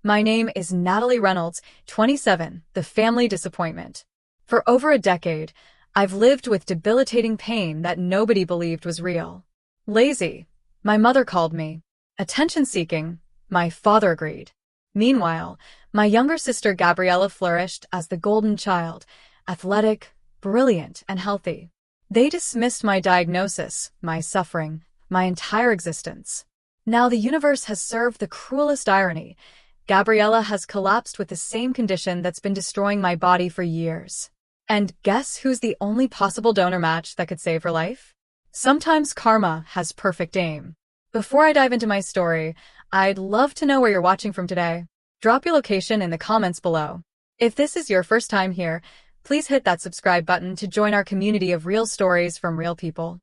My name is Natalie Reynolds, 27, the family disappointment. For over a decade, I've lived with debilitating pain that nobody believed was real. Lazy, my mother called me. Attention-seeking, my father agreed. Meanwhile, my younger sister Gabriella flourished as the golden child, athletic, brilliant, and healthy. They dismissed my diagnosis, my suffering, my entire existence. Now the universe has served the cruelest irony. Gabriella has collapsed with the same condition that's been destroying my body for years. And guess who's the only possible donor match that could save her life? Sometimes karma has perfect aim. Before I dive into my story, I'd love to know where you're watching from today. Drop your location in the comments below. If this is your first time here, please hit that subscribe button to join our community of real stories from real people.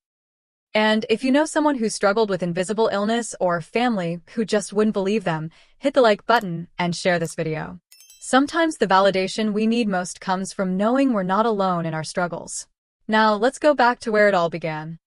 And if you know someone who struggled with invisible illness or family who just wouldn't believe them, hit the like button and share this video. Sometimes the validation we need most comes from knowing we're not alone in our struggles. Now, let's go back to where it all began.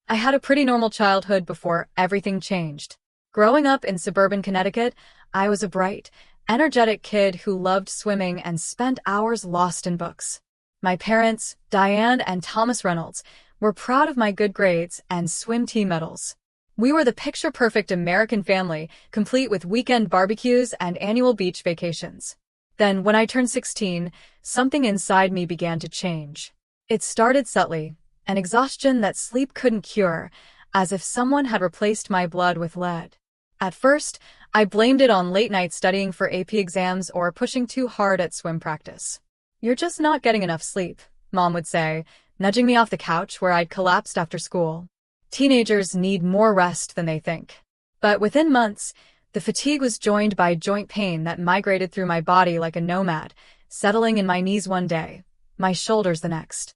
I had a pretty normal childhood before everything changed. Growing up in suburban Connecticut, I was a bright, energetic kid who loved swimming and spent hours lost in books. My parents, Diane and Thomas Reynolds, were proud of my good grades and swim team medals. We were the picture-perfect American family, complete with weekend barbecues and annual beach vacations. Then, when I turned 16, something inside me began to change. It started subtly, an exhaustion that sleep couldn't cure, as if someone had replaced my blood with lead. At first, I blamed it on late-night studying for AP exams or pushing too hard at swim practice. "You're just not getting enough sleep," Mom would say, nudging me off the couch where I'd collapsed after school. Teenagers need more rest than they think. But within months, the fatigue was joined by joint pain that migrated through my body like a nomad, settling in my knees one day, my shoulders the next.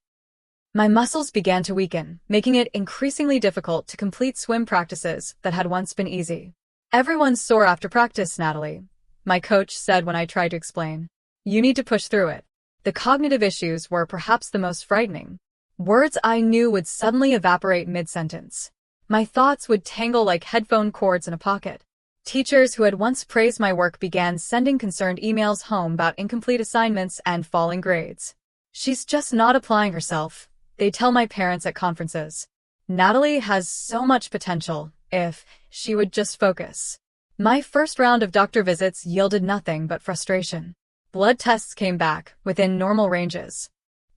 My muscles began to weaken, making it increasingly difficult to complete swim practices that had once been easy. "Everyone's sore after practice, Natalie," my coach said when I tried to explain. "You need to push through it." The cognitive issues were perhaps the most frightening. Words I knew would suddenly evaporate mid-sentence. My thoughts would tangle like headphone cords in a pocket. Teachers who had once praised my work began sending concerned emails home about incomplete assignments and falling grades. "She's just not applying herself," they tell my parents at conferences. "Natalie has so much potential, if she would just focus." My first round of doctor visits yielded nothing but frustration. Blood tests came back within normal ranges.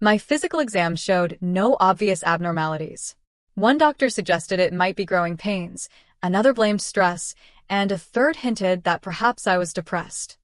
My physical exam showed no obvious abnormalities. One doctor suggested it might be growing pains, another blamed stress, and a third hinted that perhaps I was depressed.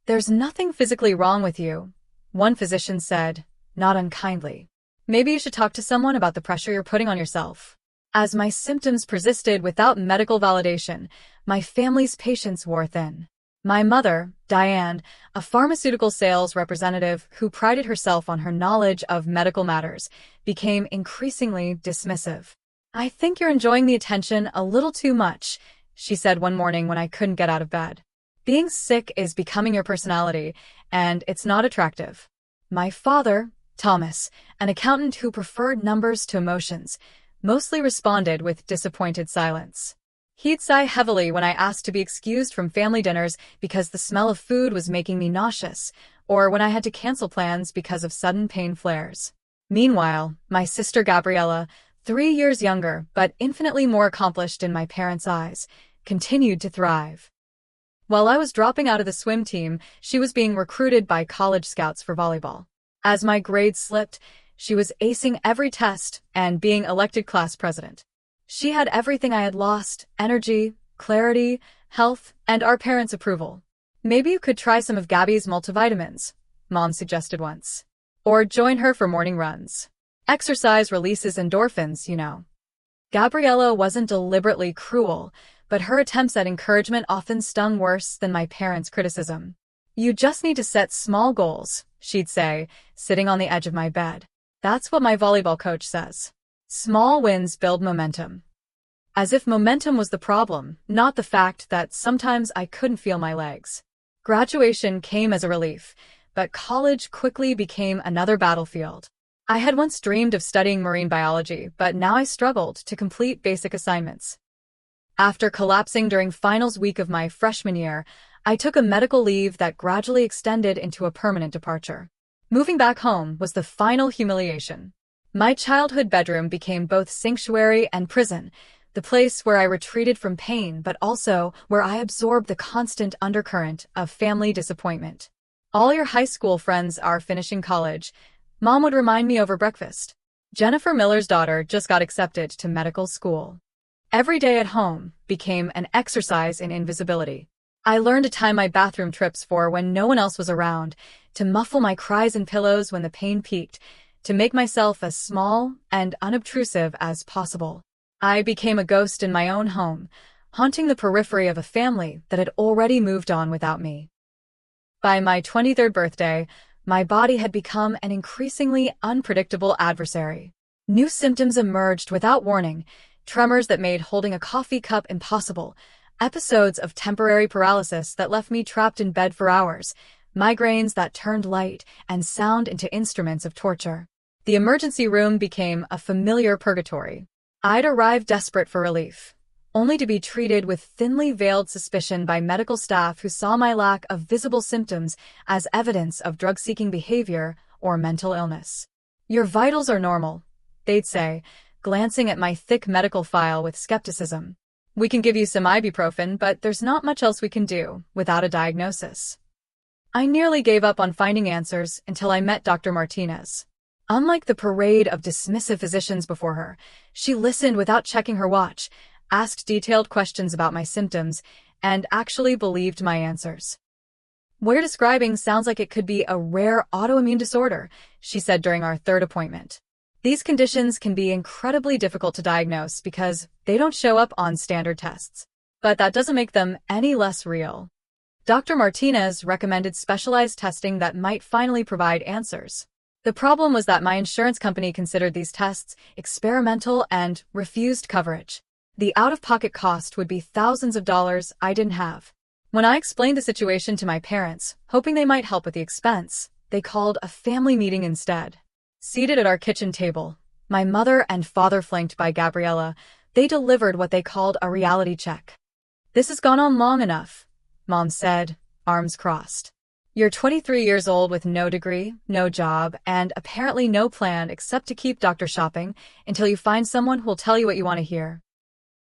"There's nothing physically wrong with you," one physician said, not unkindly. "Maybe you should talk to someone about the pressure you're putting on yourself." As my symptoms persisted without medical validation, my family's patience wore thin. My mother, Diane, a pharmaceutical sales representative who prided herself on her knowledge of medical matters, became increasingly dismissive. "I think you're enjoying the attention a little too much," she said one morning when I couldn't get out of bed. "Being sick is becoming your personality, and it's not attractive." My father, Thomas, an accountant who preferred numbers to emotions, mostly responded with disappointed silence. He'd sigh heavily when I asked to be excused from family dinners because the smell of food was making me nauseous, or when I had to cancel plans because of sudden pain flares. Meanwhile, my sister Gabriella, 3 years younger but infinitely more accomplished in my parents' eyes, continued to thrive. While I was dropping out of the swim team, she was being recruited by college scouts for volleyball. As my grades slipped, she was acing every test and being elected class president. She had everything I had lost: energy, clarity, health, and our parents' approval. "Maybe you could try some of Gabby's multivitamins," Mom suggested once. "Or join her for morning runs. Exercise releases endorphins, you know." Gabriella wasn't deliberately cruel, but her attempts at encouragement often stung worse than my parents' criticism. "You just need to set small goals," she'd say, sitting on the edge of my bed. "That's what my volleyball coach says. Small wins build momentum." As if momentum was the problem, not the fact that sometimes I couldn't feel my legs. Graduation came as a relief, but college quickly became another battlefield. I had once dreamed of studying marine biology, but now I struggled to complete basic assignments. After collapsing during finals week of my freshman year, I took a medical leave that gradually extended into a permanent departure. Moving back home was the final humiliation. My childhood bedroom became both sanctuary and prison, the place where I retreated from pain but also where I absorbed the constant undercurrent of family disappointment. All your high school friends are finishing college, Mom would remind me over breakfast. Jennifer Miller's daughter just got accepted to medical school. Every day at home became an exercise in invisibility. I learned to time my bathroom trips for when no one else was around, to muffle my cries in pillows when the pain peaked, to make myself as small and unobtrusive as possible. I became a ghost in my own home, haunting the periphery of a family that had already moved on without me. By my 23rd birthday, my body had become an increasingly unpredictable adversary. New symptoms emerged without warning, tremors that made holding a coffee cup impossible, episodes of temporary paralysis that left me trapped in bed for hours, migraines that turned light and sound into instruments of torture. The emergency room became a familiar purgatory. I'd arrive desperate for relief, only to be treated with thinly veiled suspicion by medical staff who saw my lack of visible symptoms as evidence of drug-seeking behavior or mental illness. "Your vitals are normal," they'd say, glancing at my thick medical file with skepticism. "We can give you some ibuprofen, but there's not much else we can do without a diagnosis." I nearly gave up on finding answers until I met Dr. Martinez. Unlike the parade of dismissive physicians before her, she listened without checking her watch, asked detailed questions about my symptoms, and actually believed my answers. "What you're describing sounds like it could be a rare autoimmune disorder," she said during our third appointment. "These conditions can be incredibly difficult to diagnose because they don't show up on standard tests. But that doesn't make them any less real." Dr. Martinez recommended specialized testing that might finally provide answers. The problem was that my insurance company considered these tests experimental and refused coverage. The out-of-pocket cost would be thousands of dollars I didn't have. When I explained the situation to my parents, hoping they might help with the expense, they called a family meeting instead. Seated at our kitchen table, my mother and father flanked by Gabriella, they delivered what they called a reality check. "This has gone on long enough," Mom said, arms crossed. "You're 23 years old with no degree, no job, and apparently no plan except to keep doctor shopping until you find someone who'll tell you what you want to hear."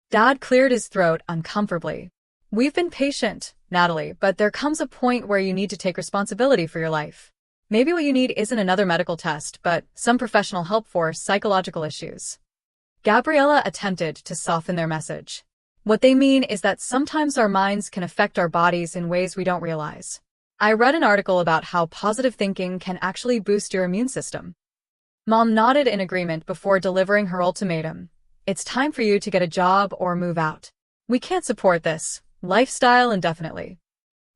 Dad cleared his throat uncomfortably. "We've been patient, Natalie, but there comes a point where you need to take responsibility for your life. Maybe what you need isn't another medical test, but some professional help for psychological issues." Gabriella attempted to soften their message. "What they mean is that sometimes our minds can affect our bodies in ways we don't realize. I read an article about how positive thinking can actually boost your immune system." Mom nodded in agreement before delivering her ultimatum. "It's time for you to get a job or move out. We can't support this lifestyle indefinitely."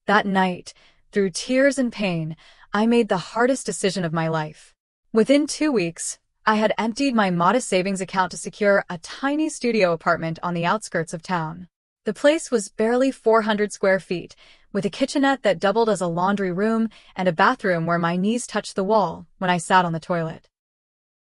That night, through tears and pain, I made the hardest decision of my life. Within 2 weeks, I had emptied my modest savings account to secure a tiny studio apartment on the outskirts of town. The place was barely 400 square feet, with a kitchenette that doubled as a laundry room and a bathroom where my knees touched the wall when I sat on the toilet.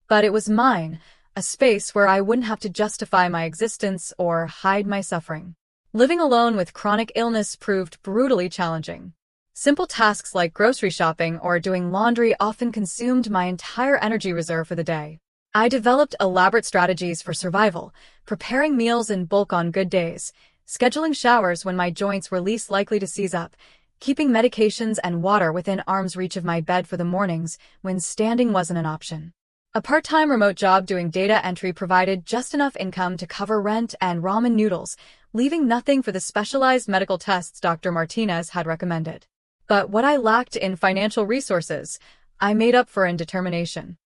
But it was mine, a space where I wouldn't have to justify my existence or hide my suffering. Living alone with chronic illness proved brutally challenging. Simple tasks like grocery shopping or doing laundry often consumed my entire energy reserve for the day. I developed elaborate strategies for survival, preparing meals in bulk on good days, scheduling showers when my joints were least likely to seize up, keeping medications and water within arm's reach of my bed for the mornings when standing wasn't an option. A part-time remote job doing data entry provided just enough income to cover rent and ramen noodles, leaving nothing for the specialized medical tests Dr. Martinez had recommended. But what I lacked in financial resources, I made up for in determination.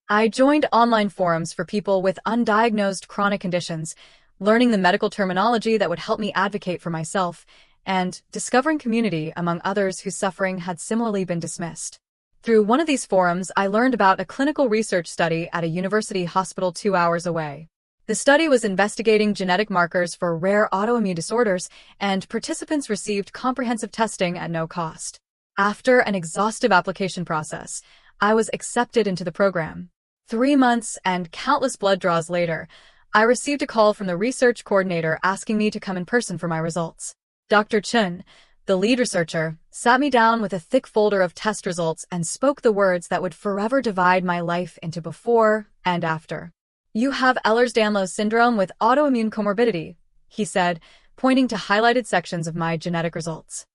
I joined online forums for people with undiagnosed chronic conditions, learning the medical terminology that would help me advocate for myself, and discovering community among others whose suffering had similarly been dismissed. Through one of these forums, I learned about a clinical research study at a university hospital 2 hours away. The study was investigating genetic markers for rare autoimmune disorders, and participants received comprehensive testing at no cost. After an exhaustive application process, I was accepted into the program. 3 months and countless blood draws later, I received a call from the research coordinator asking me to come in person for my results. Dr. Chun, The lead researcher sat me down with a thick folder of test results and spoke the words that would forever divide my life into before and after. "You have Ehlers-Danlos syndrome with autoimmune comorbidity," he said, pointing to highlighted sections of my genetic results.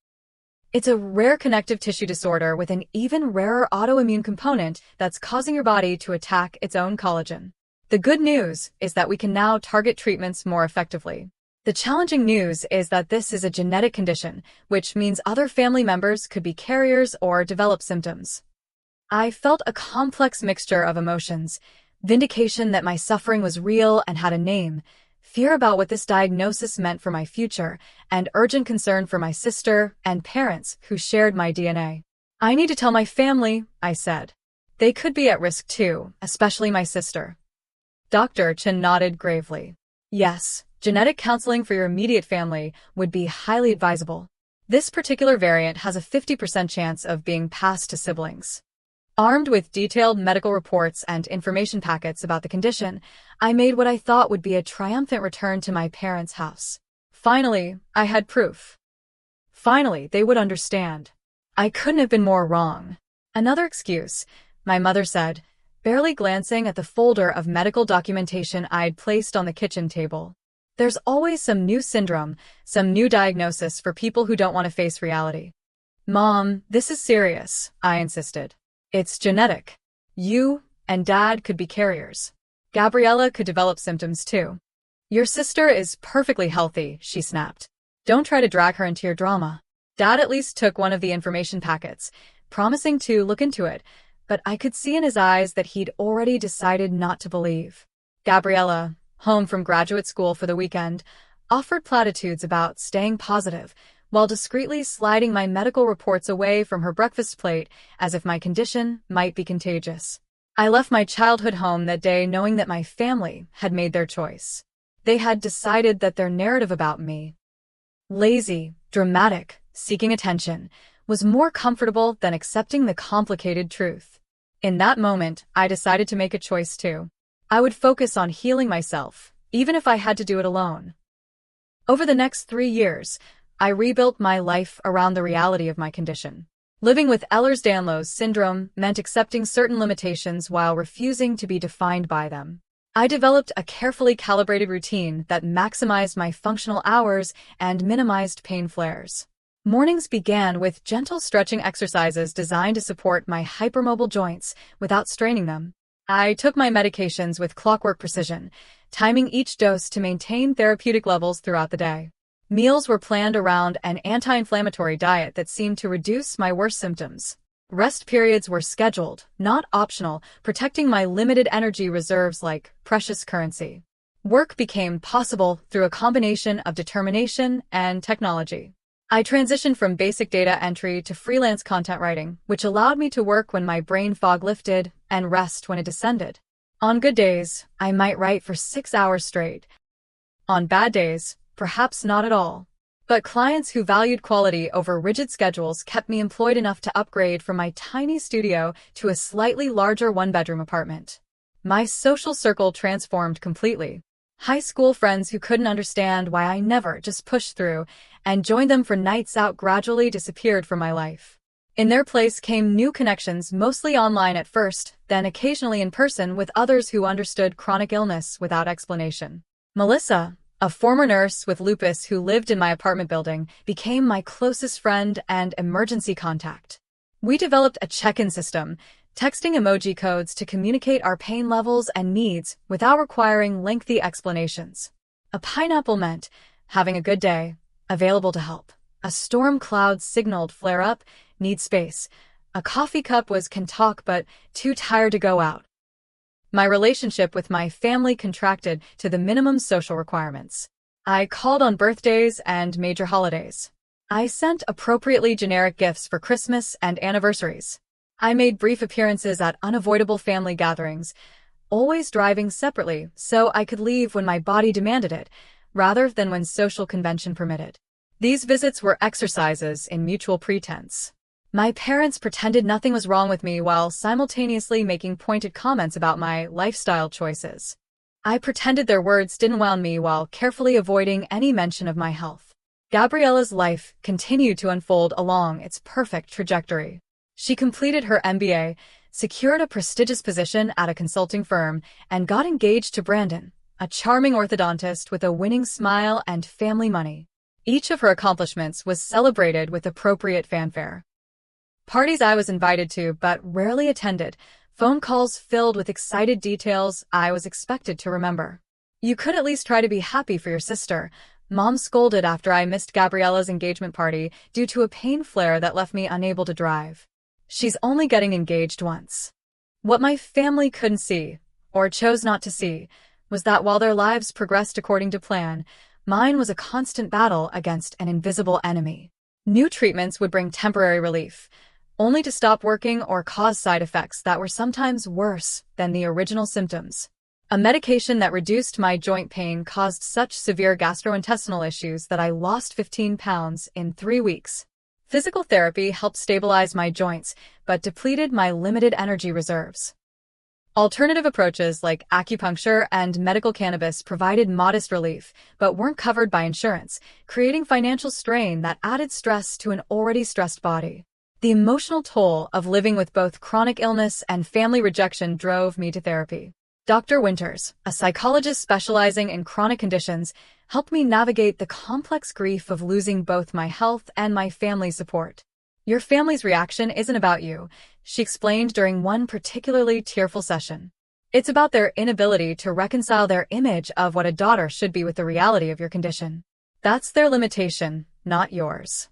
"It's a rare connective tissue disorder with an even rarer autoimmune component that's causing your body to attack its own collagen. The good news is that we can now target treatments more effectively. The challenging news is that this is a genetic condition, which means other family members could be carriers or develop symptoms." I felt a complex mixture of emotions: vindication that my suffering was real and had a name, fear about what this diagnosis meant for my future, and urgent concern for my sister and parents who shared my DNA. "I need to tell my family," I said. "They could be at risk too, especially my sister." Dr. Chen nodded gravely. "Yes, genetic counseling for your immediate family would be highly advisable. This particular variant has a 50% chance of being passed to siblings." Armed with detailed medical reports and information packets about the condition, I made what I thought would be a triumphant return to my parents' house. Finally, I had proof. Finally, they would understand. I couldn't have been more wrong. "Another excuse," my mother said, barely glancing at the folder of medical documentation I'd placed on the kitchen table. "There's always some new syndrome, some new diagnosis for people who don't want to face reality." "Mom, this is serious," I insisted. "It's genetic. You and Dad could be carriers. Gabriella could develop symptoms too." "Your sister is perfectly healthy," she snapped. "Don't try to drag her into your drama." Dad at least took one of the information packets, promising to look into it, but I could see in his eyes that he'd already decided not to believe. Gabriella, home from graduate school for the weekend, offered platitudes about staying positive, while discreetly sliding my medical reports away from her breakfast plate as if my condition might be contagious. I left my childhood home that day knowing that my family had made their choice. They had decided that their narrative about me, lazy, dramatic, seeking attention, was more comfortable than accepting the complicated truth. In that moment, I decided to make a choice too. I would focus on healing myself, even if I had to do it alone. Over the next 3 years, I rebuilt my life around the reality of my condition. Living with Ehlers-Danlos syndrome meant accepting certain limitations while refusing to be defined by them. I developed a carefully calibrated routine that maximized my functional hours and minimized pain flares. Mornings began with gentle stretching exercises designed to support my hypermobile joints without straining them. I took my medications with clockwork precision, timing each dose to maintain therapeutic levels throughout the day. Meals were planned around an anti-inflammatory diet that seemed to reduce my worst symptoms. Rest periods were scheduled, not optional, protecting my limited energy reserves like precious currency. Work became possible through a combination of determination and technology. I transitioned from basic data entry to freelance content writing, which allowed me to work when my brain fog lifted and rest when it descended. On good days, I might write for 6 hours straight. On bad days, perhaps not at all. But clients who valued quality over rigid schedules kept me employed enough to upgrade from my tiny studio to a slightly larger one-bedroom apartment. My social circle transformed completely. High school friends who couldn't understand why I never just pushed through and joined them for nights out gradually disappeared from my life. In their place came new connections, mostly online at first, then occasionally in person with others who understood chronic illness without explanation. Melissa, a former nurse with lupus who lived in my apartment building, became my closest friend and emergency contact. We developed a check-in system, texting emoji codes to communicate our pain levels and needs without requiring lengthy explanations. A pineapple meant having a good day, available to help. A storm cloud signaled flare up, need space. A coffee cup was can talk but too tired to go out. My relationship with my family contracted to the minimum social requirements. I called on birthdays and major holidays. I sent appropriately generic gifts for Christmas and anniversaries. I made brief appearances at unavoidable family gatherings, always driving separately so I could leave when my body demanded it, rather than when social convention permitted. These visits were exercises in mutual pretense. My parents pretended nothing was wrong with me while simultaneously making pointed comments about my lifestyle choices. I pretended their words didn't wound me while carefully avoiding any mention of my health. Gabriella's life continued to unfold along its perfect trajectory. She completed her MBA, secured a prestigious position at a consulting firm, and got engaged to Brandon, a charming orthodontist with a winning smile and family money. Each of her accomplishments was celebrated with appropriate fanfare. Parties I was invited to but rarely attended, phone calls filled with excited details I was expected to remember. "You could at least try to be happy for your sister," Mom scolded after I missed Gabriella's engagement party due to a pain flare that left me unable to drive. "She's only getting engaged once." What my family couldn't see, or chose not to see, was that while their lives progressed according to plan, mine was a constant battle against an invisible enemy. New treatments would bring temporary relief, only to stop working or cause side effects that were sometimes worse than the original symptoms. A medication that reduced my joint pain caused such severe gastrointestinal issues that I lost 15 pounds in 3 weeks. Physical therapy helped stabilize my joints, but depleted my limited energy reserves. Alternative approaches like acupuncture and medical cannabis provided modest relief, but weren't covered by insurance, creating financial strain that added stress to an already stressed body. The emotional toll of living with both chronic illness and family rejection drove me to therapy. Dr. Winters, a psychologist specializing in chronic conditions, helped me navigate the complex grief of losing both my health and my family's support. "Your family's reaction isn't about you," she explained during one particularly tearful session. "It's about their inability to reconcile their image of what a daughter should be with the reality of your condition. That's their limitation, not yours."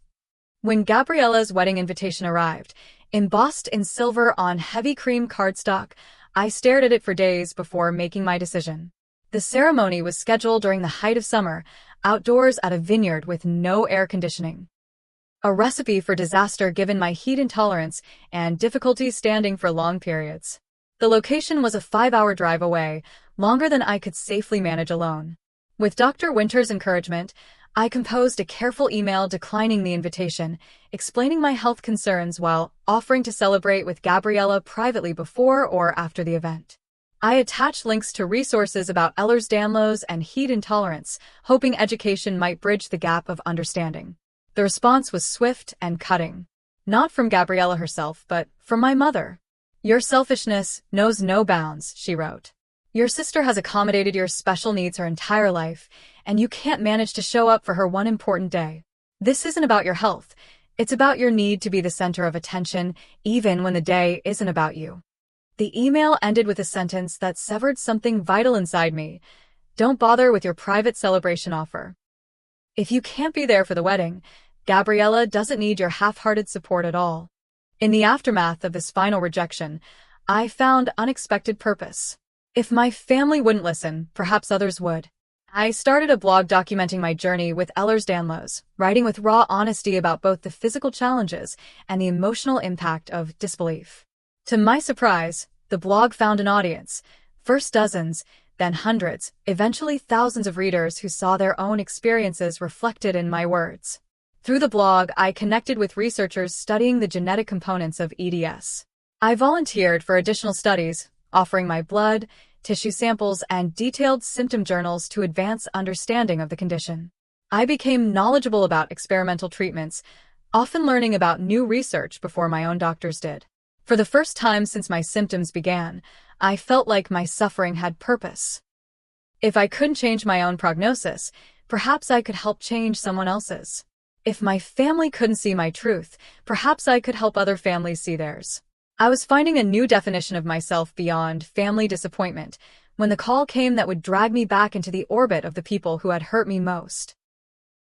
When Gabriella's wedding invitation arrived, embossed in silver on heavy cream cardstock, I stared at it for days before making my decision. The ceremony was scheduled during the height of summer, outdoors at a vineyard with no air conditioning. A recipe for disaster given my heat intolerance and difficulty standing for long periods. The location was a 5-hour drive away, longer than I could safely manage alone. With Dr. Winter's encouragement, I composed a careful email declining the invitation, explaining my health concerns while offering to celebrate with Gabriella privately before or after the event. I attached links to resources about Ehlers-Danlos and heat intolerance, hoping education might bridge the gap of understanding. The response was swift and cutting. Not from Gabriella herself, but from my mother. "Your selfishness knows no bounds," she wrote. "Your sister has accommodated your special needs her entire life, and you can't manage to show up for her one important day. This isn't about your health. It's about your need to be the center of attention, even when the day isn't about you." The email ended with a sentence that severed something vital inside me. "Don't bother with your private celebration offer. If you can't be there for the wedding, Gabriella doesn't need your half-hearted support at all." In the aftermath of this final rejection, I found unexpected purpose. If my family wouldn't listen, perhaps others would. I started a blog documenting my journey with Ehlers-Danlos, writing with raw honesty about both the physical challenges and the emotional impact of disbelief. To my surprise, the blog found an audience, first dozens, then hundreds, eventually thousands of readers who saw their own experiences reflected in my words. Through the blog, I connected with researchers studying the genetic components of EDS. I volunteered for additional studies, offering my blood, tissue samples, and detailed symptom journals to advance understanding of the condition. I became knowledgeable about experimental treatments, often learning about new research before my own doctors did. For the first time since my symptoms began, I felt like my suffering had purpose. If I couldn't change my own prognosis, perhaps I could help change someone else's. If my family couldn't see my truth, perhaps I could help other families see theirs. I was finding a new definition of myself beyond family disappointment when the call came that would drag me back into the orbit of the people who had hurt me most.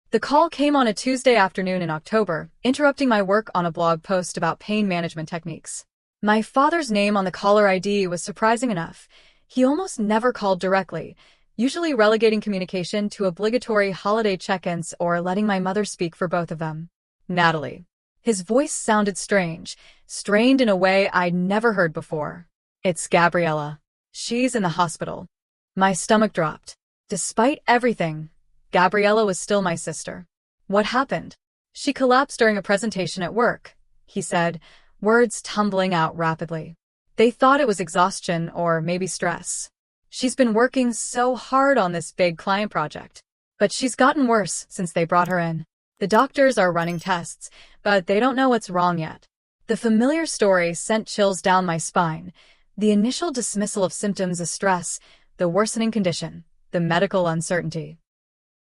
The call came on a Tuesday afternoon in October, interrupting my work on a blog post about pain management techniques. My father's name on the caller ID was surprising enough. He almost never called directly, usually relegating communication to obligatory holiday check-ins or letting my mother speak for both of them. "Natalie." His voice sounded strange, strained in a way I'd never heard before. "It's Gabriella. She's in the hospital." My stomach dropped. Despite everything, Gabriella was still my sister. "What happened?" "She collapsed during a presentation at work," he said, words tumbling out rapidly. "They thought it was exhaustion or maybe stress. She's been working so hard on this big client project. But she's gotten worse since they brought her in." The doctors are running tests, but they don't know what's wrong yet. The familiar story sent chills down my spine. The initial dismissal of symptoms as stress, the worsening condition, the medical uncertainty.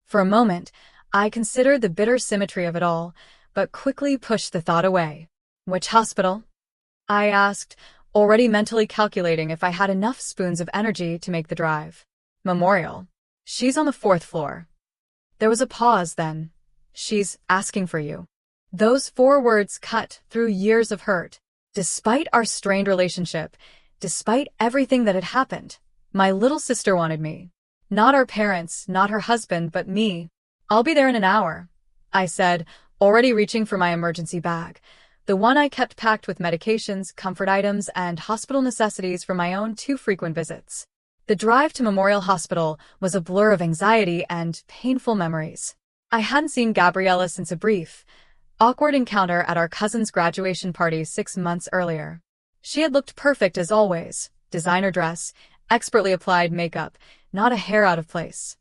For a moment, I considered the bitter symmetry of it all, but quickly pushed the thought away. Which hospital? I asked, already mentally calculating if I had enough spoons of energy to make the drive. Memorial. She's on the 4th floor. There was a pause then. She's asking for you. Those 4 words cut through years of hurt. Despite our strained relationship, despite everything that had happened, my little sister wanted me. Not our parents, not her husband, but me. I'll be there in an hour, I said, already reaching for my emergency bag. The one I kept packed with medications, comfort items, and hospital necessities for my own 2 frequent visits. The drive to Memorial Hospital was a blur of anxiety and painful memories. I hadn't seen Gabriella since a brief, awkward encounter at our cousin's graduation party 6 months earlier. She had looked perfect as always, designer dress, expertly applied makeup, not a hair out of place.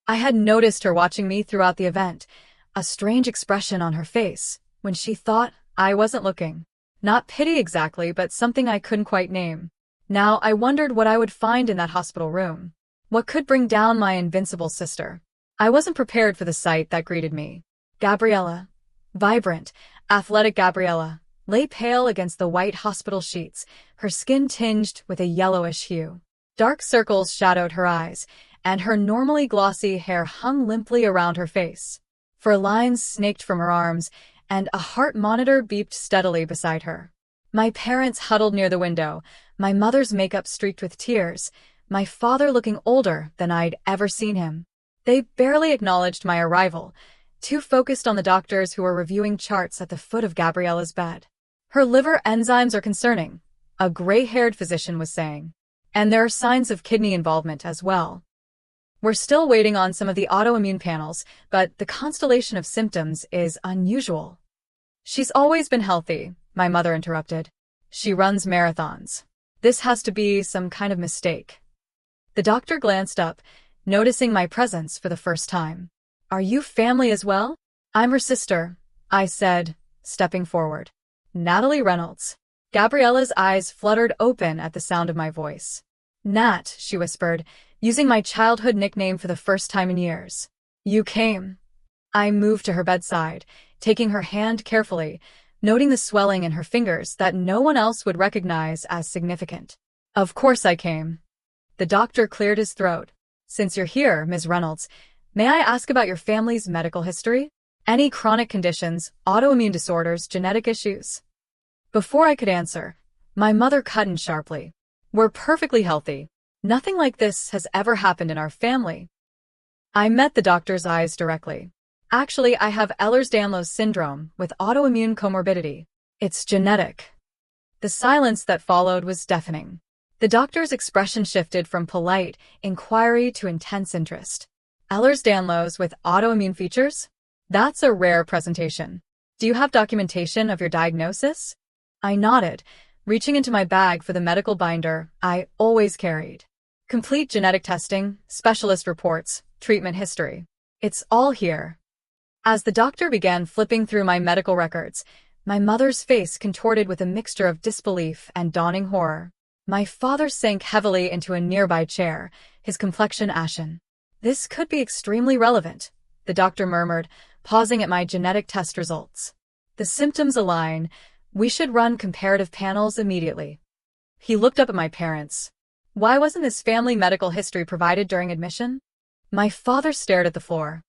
I had noticed her watching me throughout the event, a strange expression on her face, when she thought I wasn't looking. Not pity exactly, but something I couldn't quite name. Now I wondered what I would find in that hospital room. What could bring down my invincible sister? I wasn't prepared for the sight that greeted me. Gabriella, vibrant, athletic Gabriella, lay pale against the white hospital sheets, her skin tinged with a yellowish hue. Dark circles shadowed her eyes, and her normally glossy hair hung limply around her face. Fur lines snaked from her arms, and a heart monitor beeped steadily beside her. My parents huddled near the window, my mother's makeup streaked with tears, my father looking older than I'd ever seen him. They barely acknowledged my arrival, too focused on the doctors who were reviewing charts at the foot of Gabriella's bed. Her liver enzymes are concerning, a gray-haired physician was saying. And there are signs of kidney involvement as well. We're still waiting on some of the autoimmune panels, but the constellation of symptoms is unusual. She's always been healthy, my mother interrupted. She runs marathons. This has to be some kind of mistake. The doctor glanced up, noticing my presence for the first time. Are you family as well? I'm her sister, I said, stepping forward. Natalie Reynolds. Gabriella's eyes fluttered open at the sound of my voice. Nat, she whispered, using my childhood nickname for the first time in years. You came. I moved to her bedside, taking her hand carefully, noting the swelling in her fingers that no one else would recognize as significant. Of course I came. The doctor cleared his throat. Since you're here, Ms. Reynolds, may I ask about your family's medical history? Any chronic conditions, autoimmune disorders, genetic issues? Before I could answer, my mother cut in sharply. We're perfectly healthy. Nothing like this has ever happened in our family. I met the doctor's eyes directly. Actually, I have Ehlers-Danlos syndrome with autoimmune comorbidity. It's genetic. The silence that followed was deafening. The doctor's expression shifted from polite inquiry to intense interest. Ehlers-Danlos with autoimmune features? That's a rare presentation. Do you have documentation of your diagnosis? I nodded, reaching into my bag for the medical binder I always carried. Complete genetic testing, specialist reports, treatment history. It's all here. As the doctor began flipping through my medical records, my mother's face contorted with a mixture of disbelief and dawning horror. My father sank heavily into a nearby chair, his complexion ashen. This could be extremely relevant, the doctor murmured, pausing at my genetic test results. The symptoms align. We should run comparative panels immediately. He looked up at my parents. Why wasn't this family medical history provided during admission? My father stared at the floor.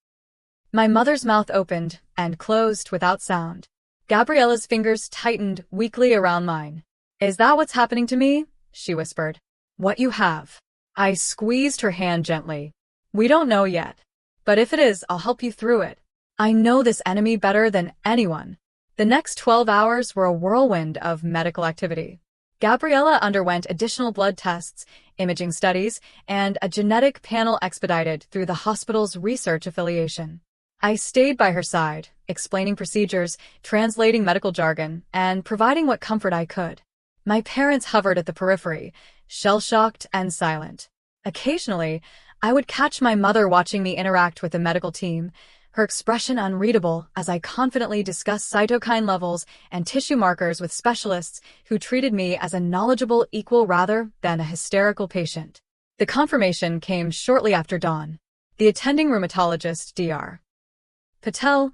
My mother's mouth opened and closed without sound. Gabriella's fingers tightened weakly around mine. Is that what's happening to me? She whispered. What you have. I squeezed her hand gently. We don't know yet. But if it is, I'll help you through it. I know this enemy better than anyone. The next 12 hours were a whirlwind of medical activity. Gabriella underwent additional blood tests, imaging studies, and a genetic panel expedited through the hospital's research affiliation. I stayed by her side, explaining procedures, translating medical jargon, and providing what comfort I could. My parents hovered at the periphery, shell-shocked and silent. Occasionally, I would catch my mother watching me interact with the medical team, her expression unreadable as I confidently discussed cytokine levels and tissue markers with specialists who treated me as a knowledgeable equal rather than a hysterical patient. The confirmation came shortly after dawn. The attending rheumatologist, Dr. Patel,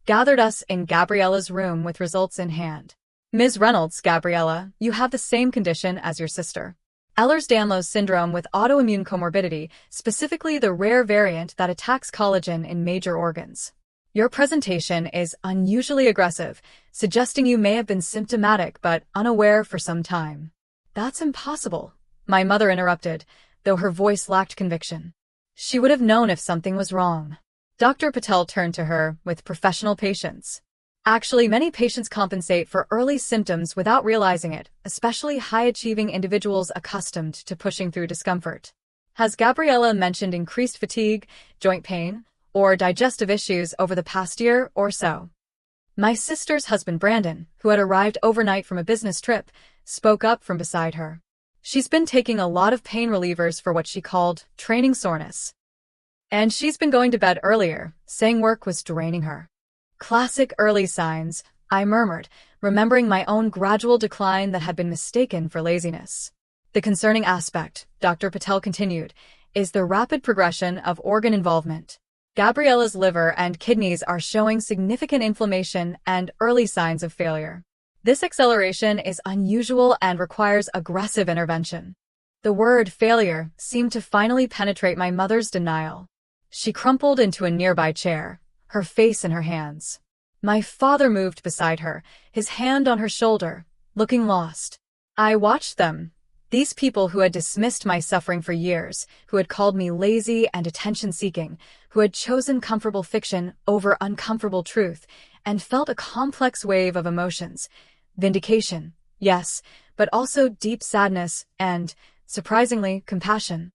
gathered us in Gabriella's room with results in hand. Ms. Reynolds, Gabriella, you have the same condition as your sister. Ehlers-Danlos syndrome with autoimmune comorbidity, specifically the rare variant that attacks collagen in major organs. Your presentation is unusually aggressive, suggesting you may have been symptomatic but unaware for some time. That's impossible, my mother interrupted, though her voice lacked conviction. She would have known if something was wrong. Dr. Patel turned to her with professional patience. Actually, many patients compensate for early symptoms without realizing it, especially high-achieving individuals accustomed to pushing through discomfort. Has Gabriella mentioned increased fatigue, joint pain, or digestive issues over the past year or so? My sister's husband Brandon, who had arrived overnight from a business trip, spoke up from beside her. She's been taking a lot of pain relievers for what she called training soreness. And she's been going to bed earlier, saying work was draining her. Classic early signs, I murmured, remembering my own gradual decline that had been mistaken for laziness. The concerning aspect, Dr. Patel continued, is the rapid progression of organ involvement. Gabriella's liver and kidneys are showing significant inflammation and early signs of failure. This acceleration is unusual and requires aggressive intervention. The word failure seemed to finally penetrate my mother's denial. She crumpled into a nearby chair, her face in her hands. My father moved beside her, his hand on her shoulder, looking lost. I watched them. These people who had dismissed my suffering for years, who had called me lazy and attention-seeking, who had chosen comfortable fiction over uncomfortable truth, and felt a complex wave of emotions. Vindication, yes, but also deep sadness and, surprisingly, compassion.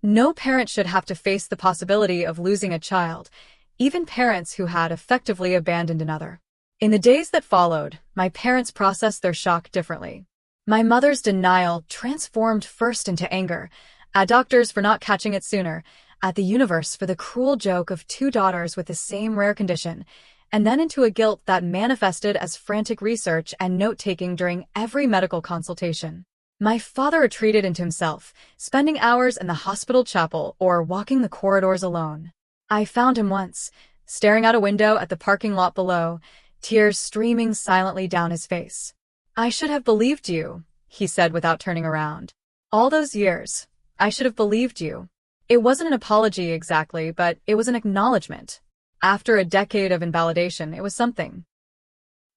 No parent should have to face the possibility of losing a child, even parents who had effectively abandoned another. In the days that followed, my parents processed their shock differently. My mother's denial transformed first into anger, at doctors for not catching it sooner, at the universe for the cruel joke of two daughters with the same rare condition, and then into a guilt that manifested as frantic research and note-taking during every medical consultation. My father retreated into himself, spending hours in the hospital chapel or walking the corridors alone. I found him once, staring out a window at the parking lot below, tears streaming silently down his face. I should have believed you, he said without turning around. All those years, I should have believed you. It wasn't an apology exactly, but it was an acknowledgement. After a decade of invalidation, it was something.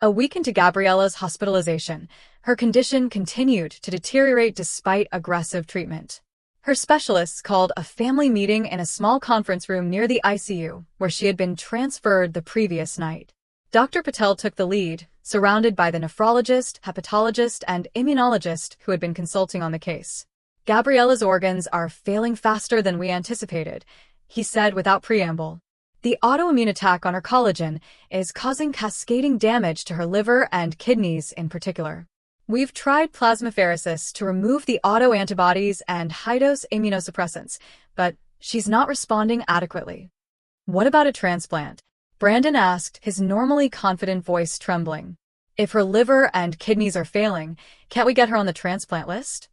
A week into Gabriella's hospitalization, her condition continued to deteriorate despite aggressive treatment. Her specialists called a family meeting in a small conference room near the ICU, where she had been transferred the previous night. Dr. Patel took the lead, surrounded by the nephrologist, hepatologist, and immunologist who had been consulting on the case. Gabriella's organs are failing faster than we anticipated, he said without preamble. The autoimmune attack on her collagen is causing cascading damage to her liver and kidneys in particular. We've tried plasmapheresis to remove the autoantibodies and high-dose immunosuppressants, but she's not responding adequately. What about a transplant? Brandon asked, his normally confident voice trembling. If her liver and kidneys are failing, can't we get her on the transplant list?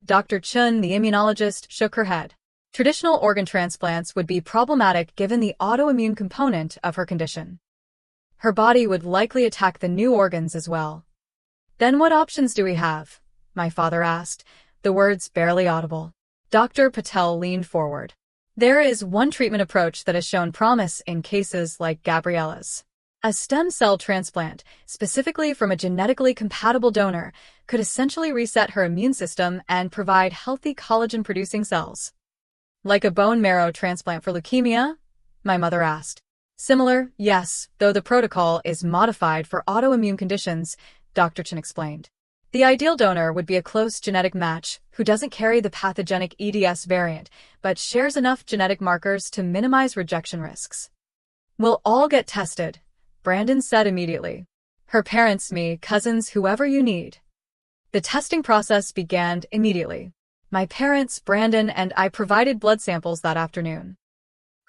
Dr. Chun, the immunologist, shook her head. Traditional organ transplants would be problematic given the autoimmune component of her condition. Her body would likely attack the new organs as well. Then what options do we have? My father asked, the words barely audible. Dr. Patel leaned forward. There is one treatment approach that has shown promise in cases like Gabriella's. A stem cell transplant, specifically from a genetically compatible donor, could essentially reset her immune system and provide healthy collagen-producing cells. Like a bone marrow transplant for leukemia? My mother asked. Similar, yes, though the protocol is modified for autoimmune conditions, Dr. Chen explained. The ideal donor would be a close genetic match who doesn't carry the pathogenic EDS variant, but shares enough genetic markers to minimize rejection risks. We'll all get tested, Brandon said immediately. Her parents, me, cousins, whoever you need. The testing process began immediately. My parents, Brandon, and I provided blood samples that afternoon.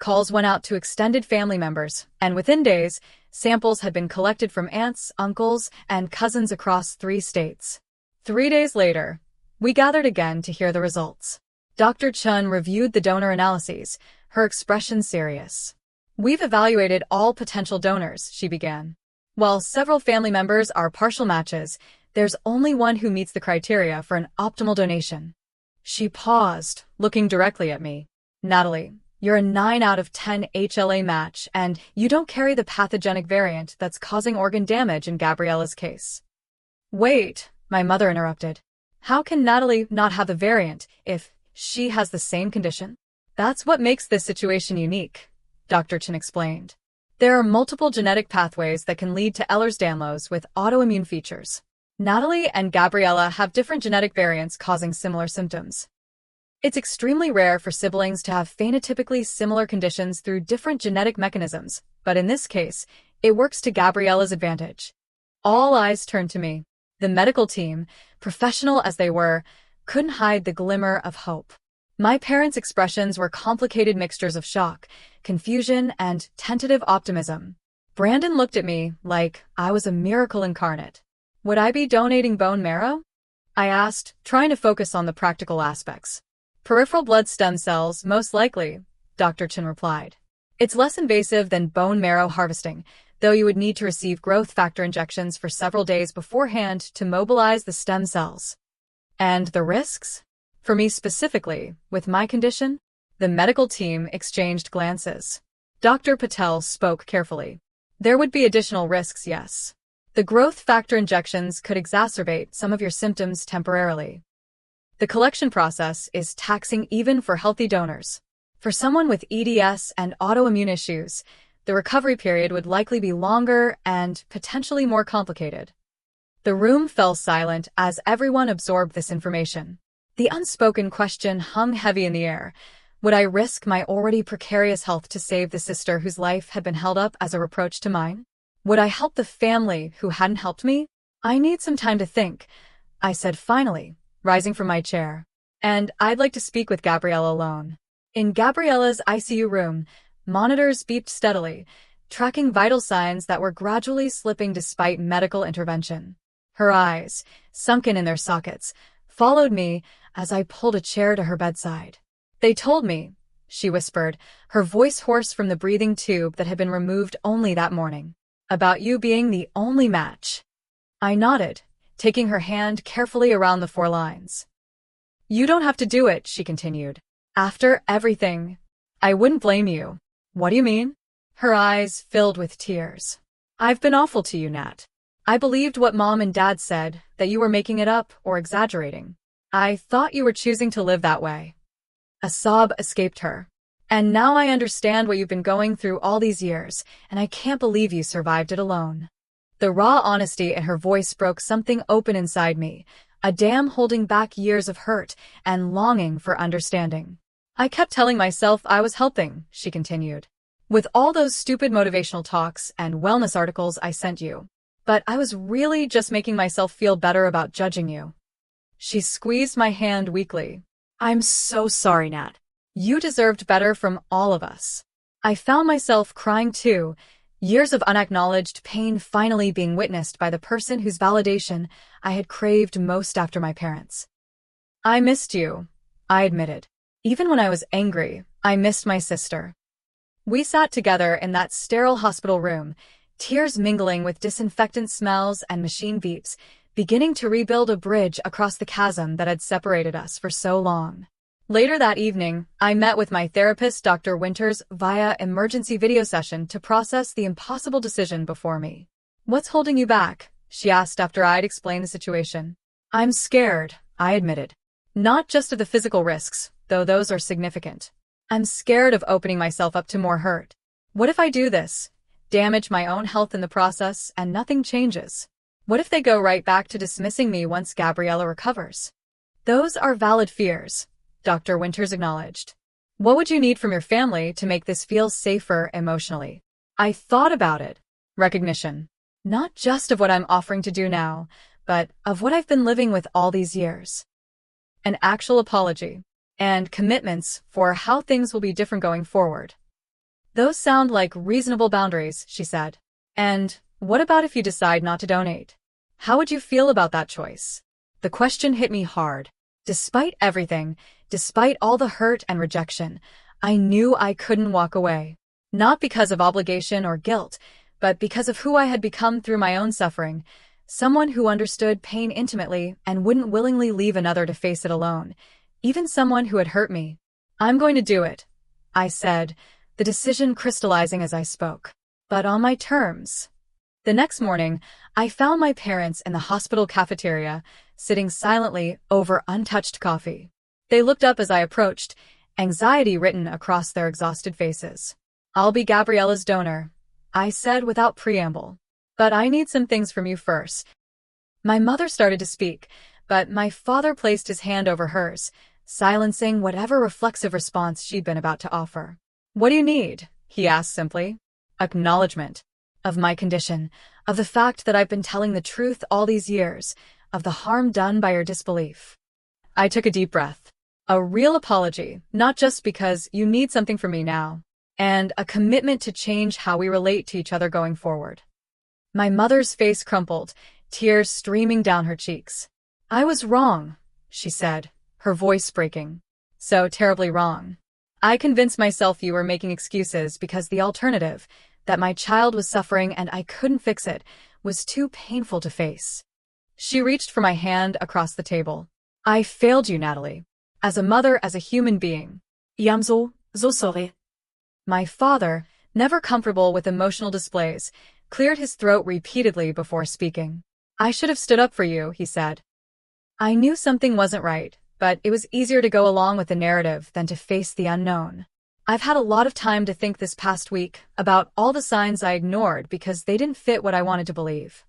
Calls went out to extended family members, and within days, samples had been collected from aunts, uncles, and cousins across 3 states. 3 days later, we gathered again to hear the results. Dr. Chun reviewed the donor analyses, her expression serious. "We've evaluated all potential donors," she began. "While several family members are partial matches, there's only one who meets the criteria for an optimal donation." She paused, looking directly at me. "Natalie, you're a 9 out of 10 HLA match, and you don't carry the pathogenic variant that's causing organ damage in Gabriella's case." "Wait," my mother interrupted. "How can Natalie not have the variant if she has the same condition?" "That's what makes this situation unique," Dr. Chen explained. "There are multiple genetic pathways that can lead to Ehlers-Danlos with autoimmune features. Natalie and Gabriella have different genetic variants causing similar symptoms. It's extremely rare for siblings to have phenotypically similar conditions through different genetic mechanisms, but in this case, it works to Gabriella's advantage." All eyes turned to me. The medical team, professional as they were, couldn't hide the glimmer of hope. My parents' expressions were complicated mixtures of shock, confusion, and tentative optimism. Brandon looked at me like I was a miracle incarnate. "Would I be donating bone marrow?" I asked, trying to focus on the practical aspects. "Peripheral blood stem cells, most likely," Dr. Chen replied. "It's less invasive than bone marrow harvesting, though you would need to receive growth factor injections for several days beforehand to mobilize the stem cells." "And the risks?" "For me specifically, with my condition?" The medical team exchanged glances. Dr. Patel spoke carefully. "There would be additional risks, yes. The growth factor injections could exacerbate some of your symptoms temporarily. The collection process is taxing even for healthy donors. For someone with EDS and autoimmune issues, the recovery period would likely be longer and potentially more complicated." The room fell silent as everyone absorbed this information. The unspoken question hung heavy in the air. Would I risk my already precarious health to save the sister whose life had been held up as a reproach to mine? Would I help the family who hadn't helped me? "I need some time to think," I said finally, rising from my chair. "And I'd like to speak with Gabriella alone." In Gabriella's ICU room, monitors beeped steadily, tracking vital signs that were gradually slipping despite medical intervention. Her eyes, sunken in their sockets, followed me as I pulled a chair to her bedside. "They told me," she whispered, her voice hoarse from the breathing tube that had been removed only that morning, "about you being the only match." I nodded, taking her hand carefully around the 4 lines. "You don't have to do it," she continued. "After everything, I wouldn't blame you." "What do you mean?" Her eyes filled with tears. "I've been awful to you, Nat. I believed what Mom and Dad said, that you were making it up or exaggerating. I thought you were choosing to live that way." A sob escaped her. "And now I understand what you've been going through all these years, and I can't believe you survived it alone." The raw honesty in her voice broke something open inside me, a dam holding back years of hurt and longing for understanding. "I kept telling myself I was helping," she continued, "with all those stupid motivational talks and wellness articles I sent you. But I was really just making myself feel better about judging you." She squeezed my hand weakly. "I'm so sorry, Nat. You deserved better from all of us." I found myself crying too, years of unacknowledged pain finally being witnessed by the person whose validation I had craved most after my parents. "I missed you," I admitted. Even when I was angry, I missed my sister. We sat together in that sterile hospital room, tears mingling with disinfectant smells and machine beeps, beginning to rebuild a bridge across the chasm that had separated us for so long. Later that evening, I met with my therapist, Dr. Winters, via emergency video session to process the impossible decision before me. "What's holding you back?" she asked after I'd explained the situation. "I'm scared," I admitted. "Not just of the physical risks, though those are significant. I'm scared of opening myself up to more hurt. What if I do this, damage my own health in the process, and nothing changes? What if they go right back to dismissing me once Gabriella recovers?" "Those are valid fears," Dr. Winters acknowledged. "What would you need from your family to make this feel safer emotionally?" I thought about it. Recognition. Not just of what I'm offering to do now, but of what I've been living with all these years. An actual apology. And commitments for how things will be different going forward. Those sound like reasonable boundaries, she said. And what about if you decide not to donate? How would you feel about that choice? The question hit me hard. Despite everything, despite all the hurt and rejection, I knew I couldn't walk away. Not because of obligation or guilt, but because of who I had become through my own suffering, someone who understood pain intimately and wouldn't willingly leave another to face it alone, even someone who had hurt me. I'm going to do it, I said, the decision crystallizing as I spoke. But on my terms. The next morning, I found my parents in the hospital cafeteria, sitting silently over untouched coffee. They looked up as I approached, anxiety written across their exhausted faces. I'll be Gabriella's donor, I said without preamble. But I need some things from you first. My mother started to speak, but my father placed his hand over hers, silencing whatever reflexive response she'd been about to offer. What do you need? He asked simply. Acknowledgement. Of my condition, of the fact that I've been telling the truth all these years, of the harm done by your disbelief. I took a deep breath. A real apology, not just because you need something from me now, and a commitment to change how we relate to each other going forward. My mother's face crumpled, tears streaming down her cheeks. I was wrong, she said, her voice breaking. So terribly wrong. I convinced myself you were making excuses because the alternative, that my child was suffering and I couldn't fix it, was too painful to face. She reached for my hand across the table. I failed you, Natalie. As a mother, as a human being. So sorry. My father, never comfortable with emotional displays, cleared his throat repeatedly before speaking. I should have stood up for you, he said. I knew something wasn't right, but it was easier to go along with the narrative than to face the unknown. I've had a lot of time to think this past week about all the signs I ignored because they didn't fit what I wanted to believe.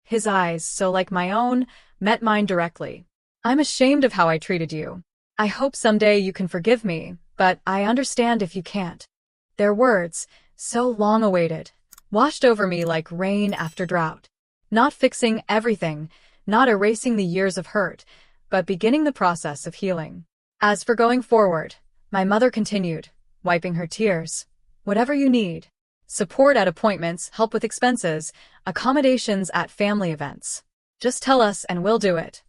His eyes, so like my own, met mine directly. I'm ashamed of how I treated you. I hope someday you can forgive me, but I understand if you can't. Their words, so long awaited, washed over me like rain after drought. Not fixing everything, not erasing the years of hurt, but beginning the process of healing. As for going forward, my mother continued, wiping her tears. Whatever you need. Support at appointments, help with expenses, accommodations at family events. Just tell us and we'll do it.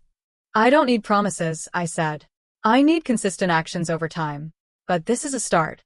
I don't need promises, I said. I need consistent actions over time. But this is a start.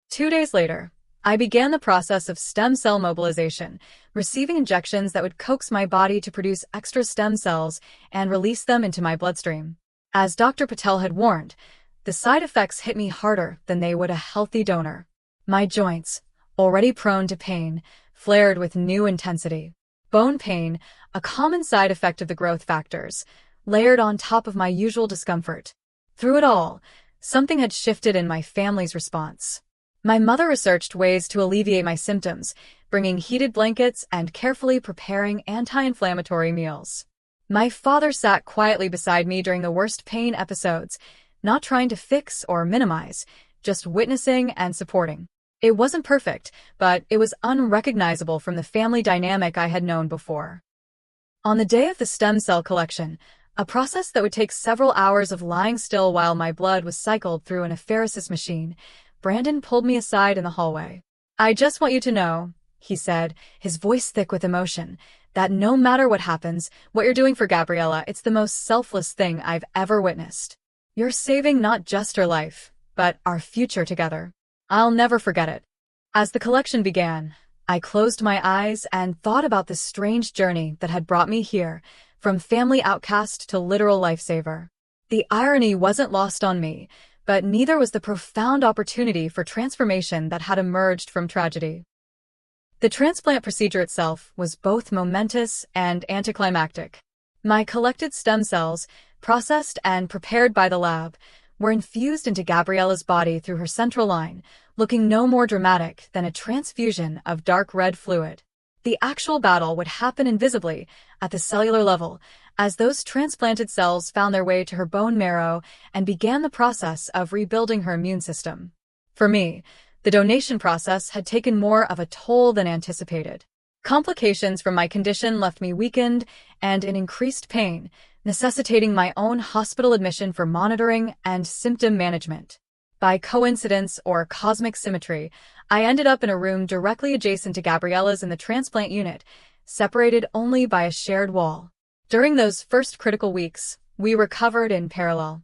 2 days later, I began the process of stem cell mobilization, receiving injections that would coax my body to produce extra stem cells and release them into my bloodstream. As Dr. Patel had warned, the side effects hit me harder than they would a healthy donor. My joints, already prone to pain, flared with new intensity. Bone pain, a common side effect of the growth factors, layered on top of my usual discomfort. Through it all, something had shifted in my family's response. My mother researched ways to alleviate my symptoms, bringing heated blankets and carefully preparing anti-inflammatory meals. My father sat quietly beside me during the worst pain episodes, not trying to fix or minimize, just witnessing and supporting. It wasn't perfect, but it was unrecognizable from the family dynamic I had known before. On the day of the stem cell collection, a process that would take several hours of lying still while my blood was cycled through an apheresis machine, Brandon pulled me aside in the hallway. I just want you to know, he said, his voice thick with emotion, that no matter what happens, what you're doing for Gabriella, it's the most selfless thing I've ever witnessed. You're saving not just her life, but our future together. I'll never forget it. As the collection began, I closed my eyes and thought about the strange journey that had brought me here, from family outcast to literal lifesaver. The irony wasn't lost on me, but neither was the profound opportunity for transformation that had emerged from tragedy. The transplant procedure itself was both momentous and anticlimactic. My collected stem cells, processed and prepared by the lab, were infused into Gabriella's body through her central line, looking no more dramatic than a transfusion of dark red fluid. The actual battle would happen invisibly, at the cellular level, as those transplanted cells found their way to her bone marrow and began the process of rebuilding her immune system. For me, the donation process had taken more of a toll than anticipated. Complications from my condition left me weakened and in increased pain, necessitating my own hospital admission for monitoring and symptom management. By coincidence or cosmic symmetry, I ended up in a room directly adjacent to Gabriella's in the transplant unit, separated only by a shared wall. During those first critical weeks, we recovered in parallel.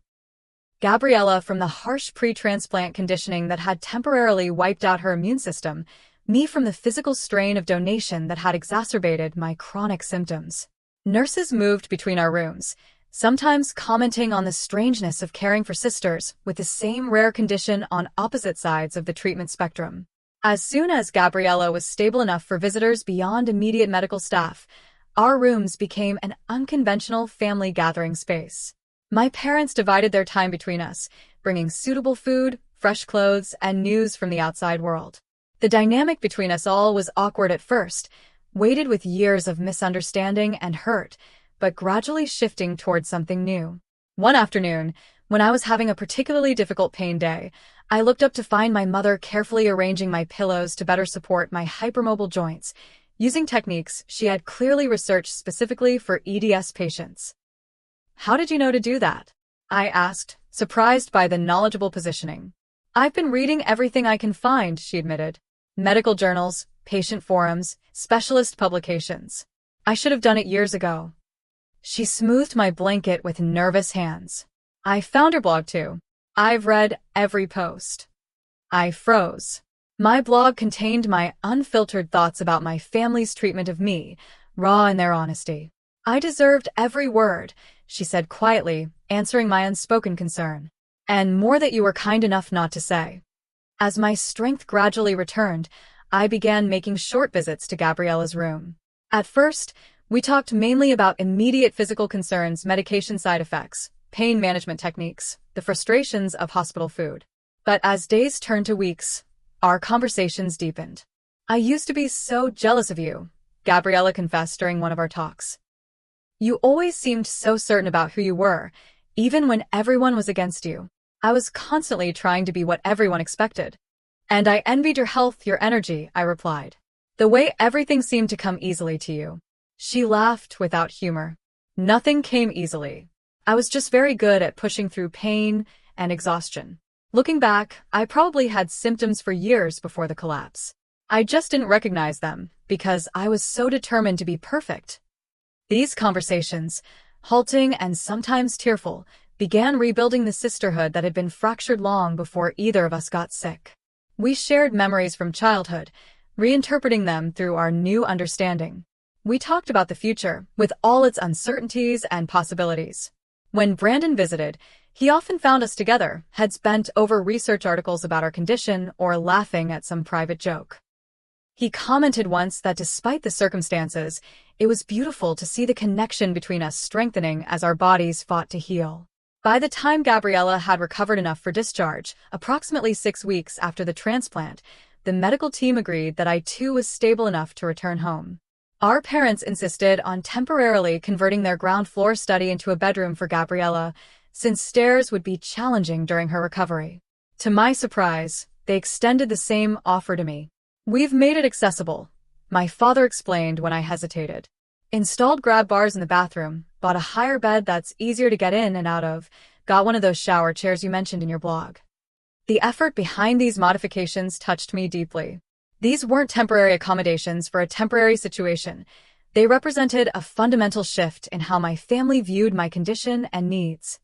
Gabriella from the harsh pre-transplant conditioning that had temporarily wiped out her immune system, me from the physical strain of donation that had exacerbated my chronic symptoms. Nurses moved between our rooms, sometimes commenting on the strangeness of caring for sisters with the same rare condition on opposite sides of the treatment spectrum. As soon as Gabriella was stable enough for visitors beyond immediate medical staff, our rooms became an unconventional family gathering space. My parents divided their time between us, bringing suitable food, fresh clothes, and news from the outside world. The dynamic between us all was awkward at first, weighted with years of misunderstanding and hurt, but gradually shifting towards something new. One afternoon, when I was having a particularly difficult pain day, I looked up to find my mother carefully arranging my pillows to better support my hypermobile joints, using techniques she had clearly researched specifically for EDS patients. "How did you know to do that?" I asked, surprised by the knowledgeable positioning. "I've been reading everything I can find," she admitted. "Medical journals, patient forums, specialist publications. I should have done it years ago." She smoothed my blanket with nervous hands. "I found her blog too. I've read every post." I froze. My blog contained my unfiltered thoughts about my family's treatment of me, raw in their honesty. "I deserved every word," she said quietly, answering my unspoken concern. "And more that you were kind enough not to say." As my strength gradually returned, I began making short visits to Gabriella's room. At first, we talked mainly about immediate physical concerns, medication side effects, pain management techniques, the frustrations of hospital food. But as days turned to weeks, our conversations deepened. "I used to be so jealous of you," Gabriella confessed during one of our talks. "You always seemed so certain about who you were, even when everyone was against you. I was constantly trying to be what everyone expected. And I envied your health, your energy," I replied. "The way everything seemed to come easily to you." She laughed without humor. "Nothing came easily. I was just very good at pushing through pain and exhaustion. Looking back, I probably had symptoms for years before the collapse. I just didn't recognize them because I was so determined to be perfect." These conversations, halting and sometimes tearful, began rebuilding the sisterhood that had been fractured long before either of us got sick. We shared memories from childhood, reinterpreting them through our new understanding. We talked about the future, with all its uncertainties and possibilities. When Brandon visited, he often found us together, heads bent over research articles about our condition or laughing at some private joke. He commented once that despite the circumstances, it was beautiful to see the connection between us strengthening as our bodies fought to heal. By the time Gabriella had recovered enough for discharge, approximately 6 weeks after the transplant, the medical team agreed that I too was stable enough to return home. Our parents insisted on temporarily converting their ground floor study into a bedroom for Gabriella, since stairs would be challenging during her recovery. To my surprise, they extended the same offer to me. "We've made it accessible," my father explained when I hesitated. "Installed grab bars in the bathroom, bought a higher bed that's easier to get in and out of, got one of those shower chairs you mentioned in your blog." The effort behind these modifications touched me deeply. These weren't temporary accommodations for a temporary situation. They represented a fundamental shift in how my family viewed my condition and needs.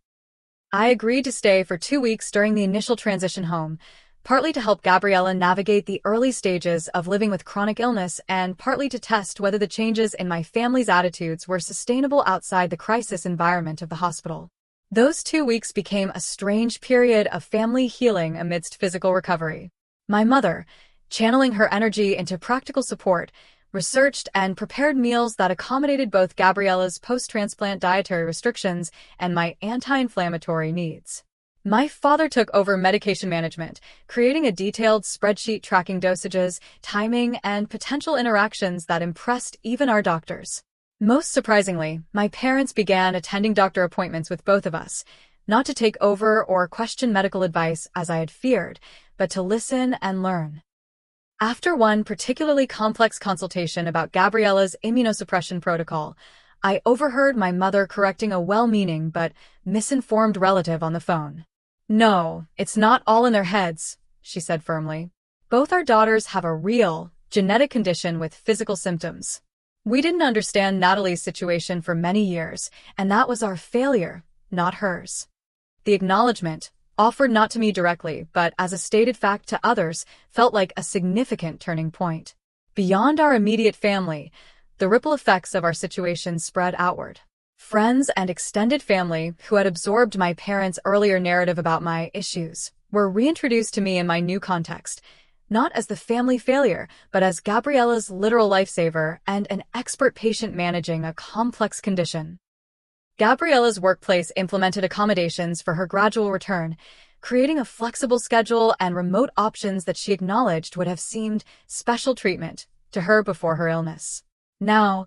I agreed to stay for 2 weeks during the initial transition home, partly to help Gabriella navigate the early stages of living with chronic illness and partly to test whether the changes in my family's attitudes were sustainable outside the crisis environment of the hospital. Those 2 weeks became a strange period of family healing amidst physical recovery. My mother, channeling her energy into practical support, researched and prepared meals that accommodated both Gabriella's post-transplant dietary restrictions and my anti-inflammatory needs. My father took over medication management, creating a detailed spreadsheet tracking dosages, timing, and potential interactions that impressed even our doctors. Most surprisingly, my parents began attending doctor appointments with both of us, not to take over or question medical advice as I had feared, but to listen and learn. After one particularly complex consultation about Gabriella's immunosuppression protocol, I overheard my mother correcting a well-meaning but misinformed relative on the phone. No, it's not all in their heads, she said firmly. Both our daughters have a real, genetic condition with physical symptoms. We didn't understand Natalie's situation for many years, and that was our failure, not hers. The acknowledgement, offered not to me directly but as a stated fact to others, felt like a significant turning point. Beyond our immediate family, the ripple effects of our situation spread outward. Friends and extended family who had absorbed my parents' earlier narrative about my issues were reintroduced to me in my new context, not as the family failure, but as Gabriella's literal lifesaver and an expert patient managing a complex condition. Gabriella's workplace implemented accommodations for her gradual return, creating a flexible schedule and remote options that she acknowledged would have seemed special treatment to her before her illness. Now,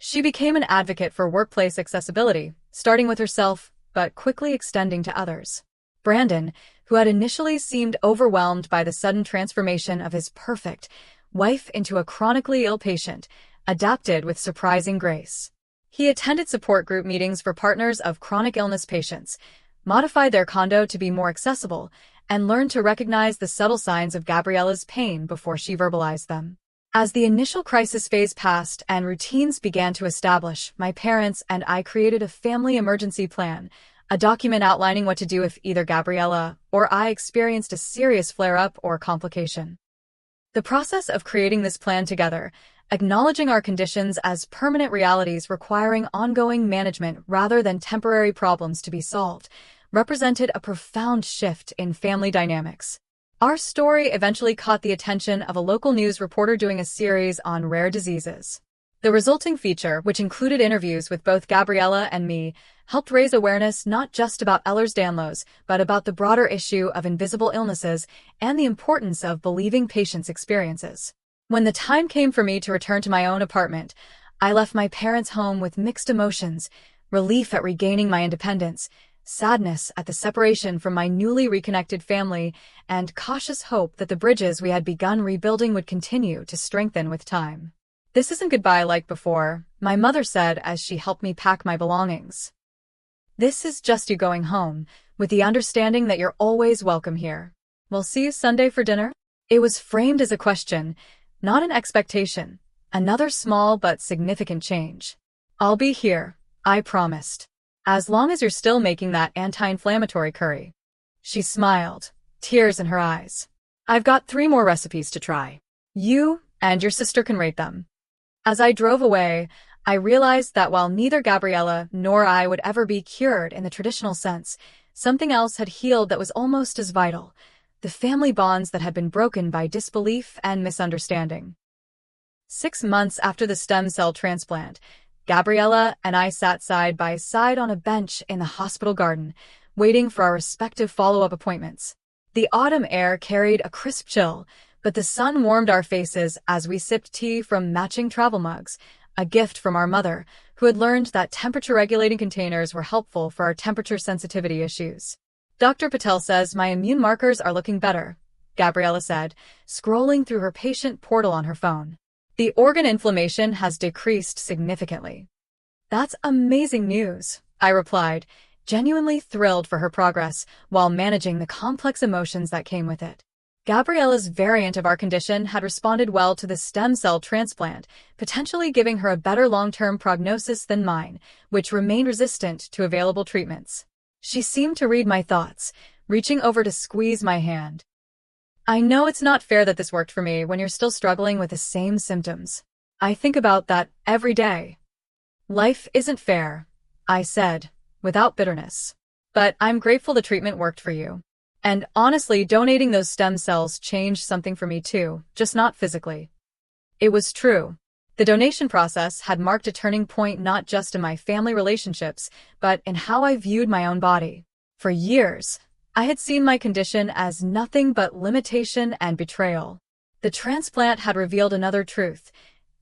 she became an advocate for workplace accessibility, starting with herself, but quickly extending to others. Brandon, who had initially seemed overwhelmed by the sudden transformation of his perfect wife into a chronically ill patient, adapted with surprising grace. He attended support group meetings for partners of chronic illness patients, modified their condo to be more accessible, and learned to recognize the subtle signs of Gabriella's pain before she verbalized them. As the initial crisis phase passed and routines began to establish, my parents and I created a family emergency plan, a document outlining what to do if either Gabriella or I experienced a serious flare-up or complication. The process of creating this plan together, acknowledging our conditions as permanent realities requiring ongoing management rather than temporary problems to be solved, represented a profound shift in family dynamics. Our story eventually caught the attention of a local news reporter doing a series on rare diseases. The resulting feature, which included interviews with both Gabriella and me, helped raise awareness not just about Ehlers-Danlos, but about the broader issue of invisible illnesses and the importance of believing patients' experiences. When the time came for me to return to my own apartment, I left my parents' home with mixed emotions, relief at regaining my independence, sadness at the separation from my newly reconnected family, and cautious hope that the bridges we had begun rebuilding would continue to strengthen with time. "This isn't goodbye like before," my mother said as she helped me pack my belongings. "This is just you going home, with the understanding that you're always welcome here. We'll see you Sunday for dinner?" It was framed as a question, not an expectation, another small but significant change. "I'll be here," I promised. "As long as you're still making that anti-inflammatory curry." She smiled, tears in her eyes. "I've got 3 more recipes to try. You and your sister can rate them." As I drove away, I realized that while neither Gabriella nor I would ever be cured in the traditional sense, something else had healed that was almost as vital: the family bonds that had been broken by disbelief and misunderstanding. 6 months after the stem cell transplant, Gabriella and I sat side by side on a bench in the hospital garden, waiting for our respective follow-up appointments. The autumn air carried a crisp chill, but the sun warmed our faces as we sipped tea from matching travel mugs, a gift from our mother, who had learned that temperature-regulating containers were helpful for our temperature sensitivity issues. "Dr. Patel says my immune markers are looking better," Gabriella said, scrolling through her patient portal on her phone. "The organ inflammation has decreased significantly." "That's amazing news," I replied, genuinely thrilled for her progress while managing the complex emotions that came with it. Gabriella's variant of our condition had responded well to the stem cell transplant, potentially giving her a better long-term prognosis than mine, which remained resistant to available treatments. She seemed to read my thoughts, reaching over to squeeze my hand. "I know it's not fair that this worked for me when you're still struggling with the same symptoms. I think about that every day." "Life isn't fair," I said, without bitterness. "But I'm grateful the treatment worked for you. And honestly, donating those stem cells changed something for me too, just not physically." It was true. The donation process had marked a turning point not just in my family relationships, but in how I viewed my own body. For years, I had seen my condition as nothing but limitation and betrayal. The transplant had revealed another truth.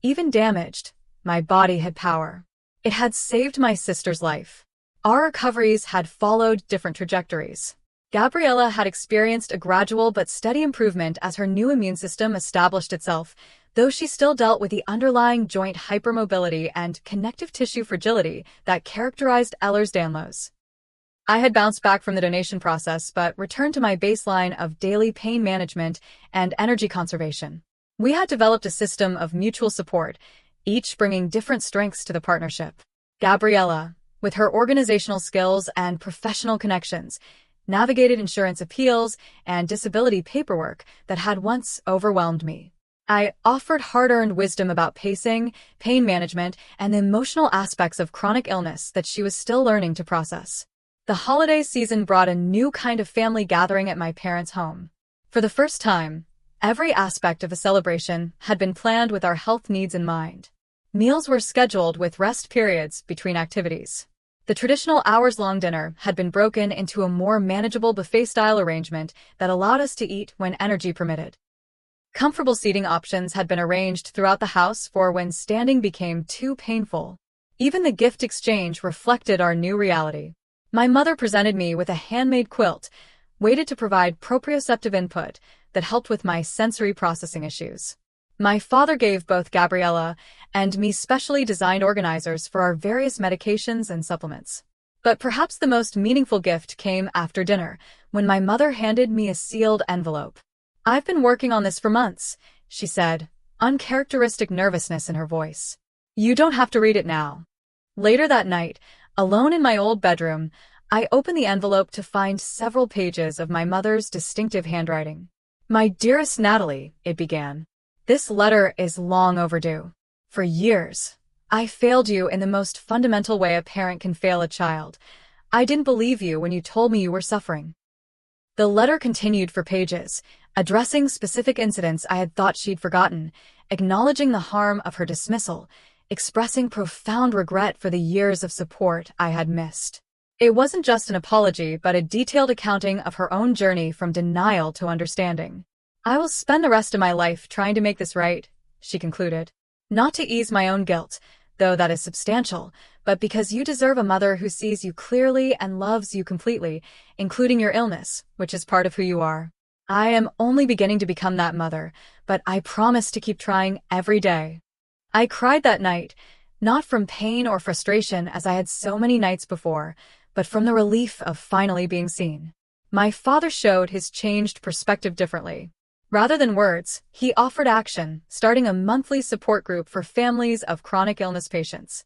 Even damaged, my body had power. It had saved my sister's life. Our recoveries had followed different trajectories. Gabriella had experienced a gradual but steady improvement as her new immune system established itself, though she still dealt with the underlying joint hypermobility and connective tissue fragility that characterized Ehlers-Danlos. I had bounced back from the donation process but returned to my baseline of daily pain management and energy conservation. We had developed a system of mutual support, each bringing different strengths to the partnership. Gabriella, with her organizational skills and professional connections, navigated insurance appeals and disability paperwork that had once overwhelmed me. I offered hard-earned wisdom about pacing, pain management, and the emotional aspects of chronic illness that she was still learning to process. The holiday season brought a new kind of family gathering at my parents' home. For the first time, every aspect of the celebration had been planned with our health needs in mind. Meals were scheduled with rest periods between activities. The traditional hours-long dinner had been broken into a more manageable buffet-style arrangement that allowed us to eat when energy permitted. Comfortable seating options had been arranged throughout the house for when standing became too painful. Even the gift exchange reflected our new reality. My mother presented me with a handmade quilt, weighted to provide proprioceptive input that helped with my sensory processing issues. My father gave both Gabriella and me specially designed organizers for our various medications and supplements. But perhaps the most meaningful gift came after dinner, when my mother handed me a sealed envelope. "I've been working on this for months," she said, uncharacteristic nervousness in her voice. "You don't have to read it now." Later that night, alone in my old bedroom, I opened the envelope to find several pages of my mother's distinctive handwriting. "My dearest Natalie," it began, "this letter is long overdue. For years, I failed you in the most fundamental way a parent can fail a child. I didn't believe you when you told me you were suffering." The letter continued for pages, addressing specific incidents I had thought she'd forgotten, acknowledging the harm of her dismissal, expressing profound regret for the years of support I had missed. It wasn't just an apology, but a detailed accounting of her own journey from denial to understanding. "I will spend the rest of my life trying to make this right," she concluded. "Not to ease my own guilt, though that is substantial, but because you deserve a mother who sees you clearly and loves you completely, including your illness, which is part of who you are. I am only beginning to become that mother, but I promise to keep trying every day." I cried that night, not from pain or frustration as I had so many nights before, but from the relief of finally being seen. My father showed his changed perspective differently. Rather than words, he offered action, starting a monthly support group for families of chronic illness patients.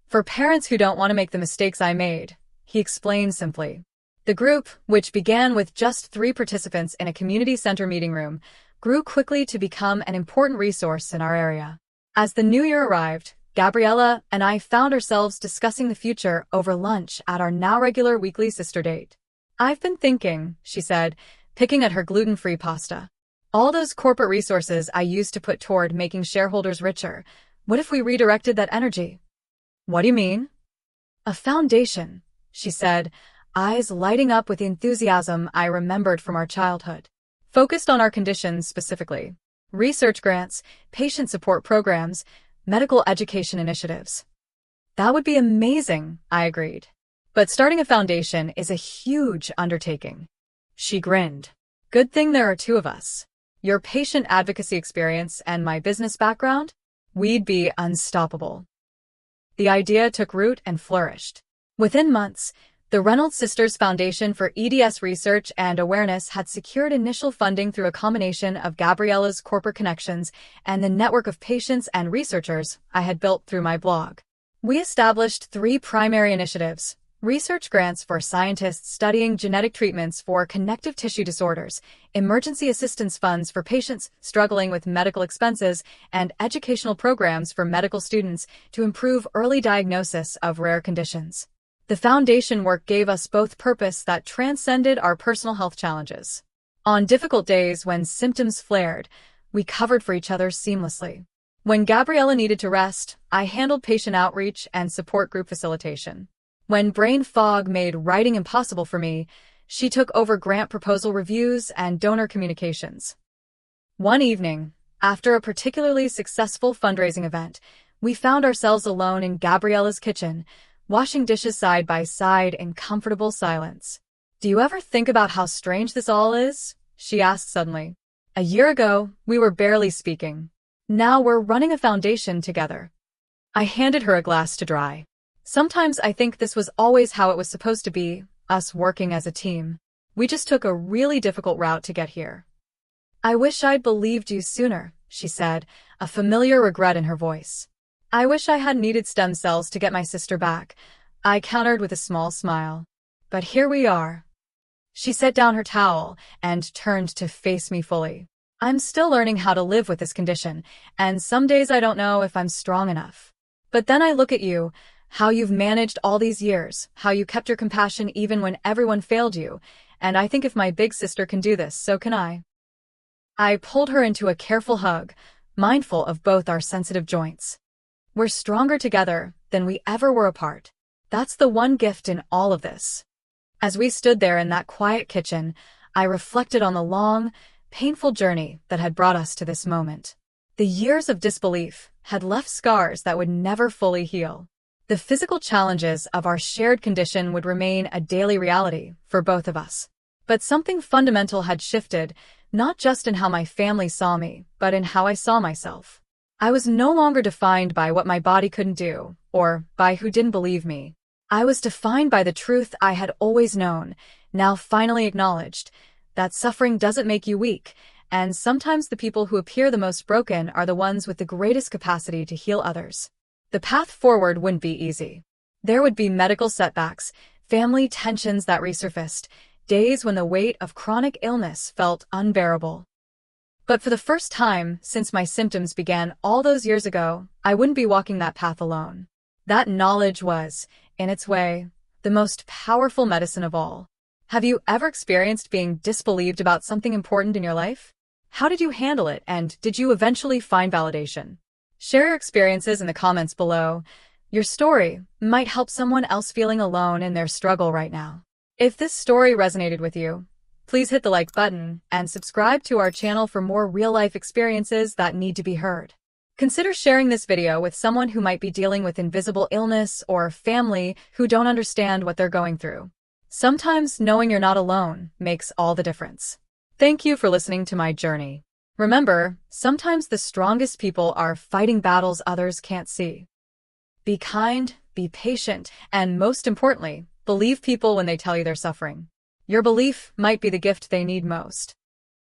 "For parents who don't want to make the mistakes I made," he explained simply. The group, which began with just 3 participants in a community center meeting room, grew quickly to become an important resource in our area. As the new year arrived, Gabriella and I found ourselves discussing the future over lunch at our now regular weekly sister date. "I've been thinking," she said, picking at her gluten-free pasta. "All those corporate resources I used to put toward making shareholders richer, what if we redirected that energy?" "What do you mean?" "A foundation," she said, eyes lighting up with the enthusiasm I remembered from our childhood. "Focused on our conditions specifically. Research grants, patient support programs, medical education initiatives." "That would be amazing," I agreed. "But starting a foundation is a huge undertaking." She grinned. "Good thing there are 2 of us. Your patient advocacy experience and my business background? We'd be unstoppable." The idea took root and flourished. Within months, the Reynolds Sisters Foundation for EDS Research and Awareness had secured initial funding through a combination of Gabriella's corporate connections and the network of patients and researchers I had built through my blog. We established 3 primary initiatives: research grants for scientists studying genetic treatments for connective tissue disorders, emergency assistance funds for patients struggling with medical expenses, and educational programs for medical students to improve early diagnosis of rare conditions. The foundation work gave us both purpose that transcended our personal health challenges. On difficult days when symptoms flared, we covered for each other seamlessly. When Gabriella needed to rest, I handled patient outreach and support group facilitation. When brain fog made writing impossible for me, she took over grant proposal reviews and donor communications. One evening, after a particularly successful fundraising event, we found ourselves alone in Gabriella's kitchen, washing dishes side by side in comfortable silence. "Do you ever think about how strange this all is?" she asked suddenly. "A year ago, we were barely speaking. Now we're running a foundation together." I handed her a glass to dry. "Sometimes I think this was always how it was supposed to be," us working as a team. We just took a really difficult route to get here. I wish I'd believed you sooner, she said, a familiar regret in her voice. I wish I had needed stem cells to get my sister back, I countered with a small smile. But here we are. She set down her towel and turned to face me fully. I'm still learning how to live with this condition, and some days I don't know if I'm strong enough. But then I look at you, how you've managed all these years, how you kept your compassion even when everyone failed you, and I think if my big sister can do this, so can I. I pulled her into a careful hug, mindful of both our sensitive joints. We're stronger together than we ever were apart. That's the one gift in all of this. As we stood there in that quiet kitchen, I reflected on the long, painful journey that had brought us to this moment. The years of disbelief had left scars that would never fully heal. The physical challenges of our shared condition would remain a daily reality for both of us. But something fundamental had shifted, not just in how my family saw me, but in how I saw myself. I was no longer defined by what my body couldn't do, or by who didn't believe me. I was defined by the truth I had always known, now finally acknowledged, that suffering doesn't make you weak, and sometimes the people who appear the most broken are the ones with the greatest capacity to heal others. The path forward wouldn't be easy. There would be medical setbacks, family tensions that resurfaced, days when the weight of chronic illness felt unbearable. But for the first time since my symptoms began all those years ago, I wouldn't be walking that path alone. That knowledge was, in its way, the most powerful medicine of all. Have you ever experienced being disbelieved about something important in your life? How did you handle it, and did you eventually find validation? Share your experiences in the comments below. Your story might help someone else feeling alone in their struggle right now. If this story resonated with you, please hit the like button and subscribe to our channel for more real-life experiences that need to be heard. Consider sharing this video with someone who might be dealing with invisible illness or family who don't understand what they're going through. Sometimes knowing you're not alone makes all the difference. Thank you for listening to my journey. Remember, sometimes the strongest people are fighting battles others can't see. Be kind, be patient, and most importantly, believe people when they tell you they're suffering. Your belief might be the gift they need most.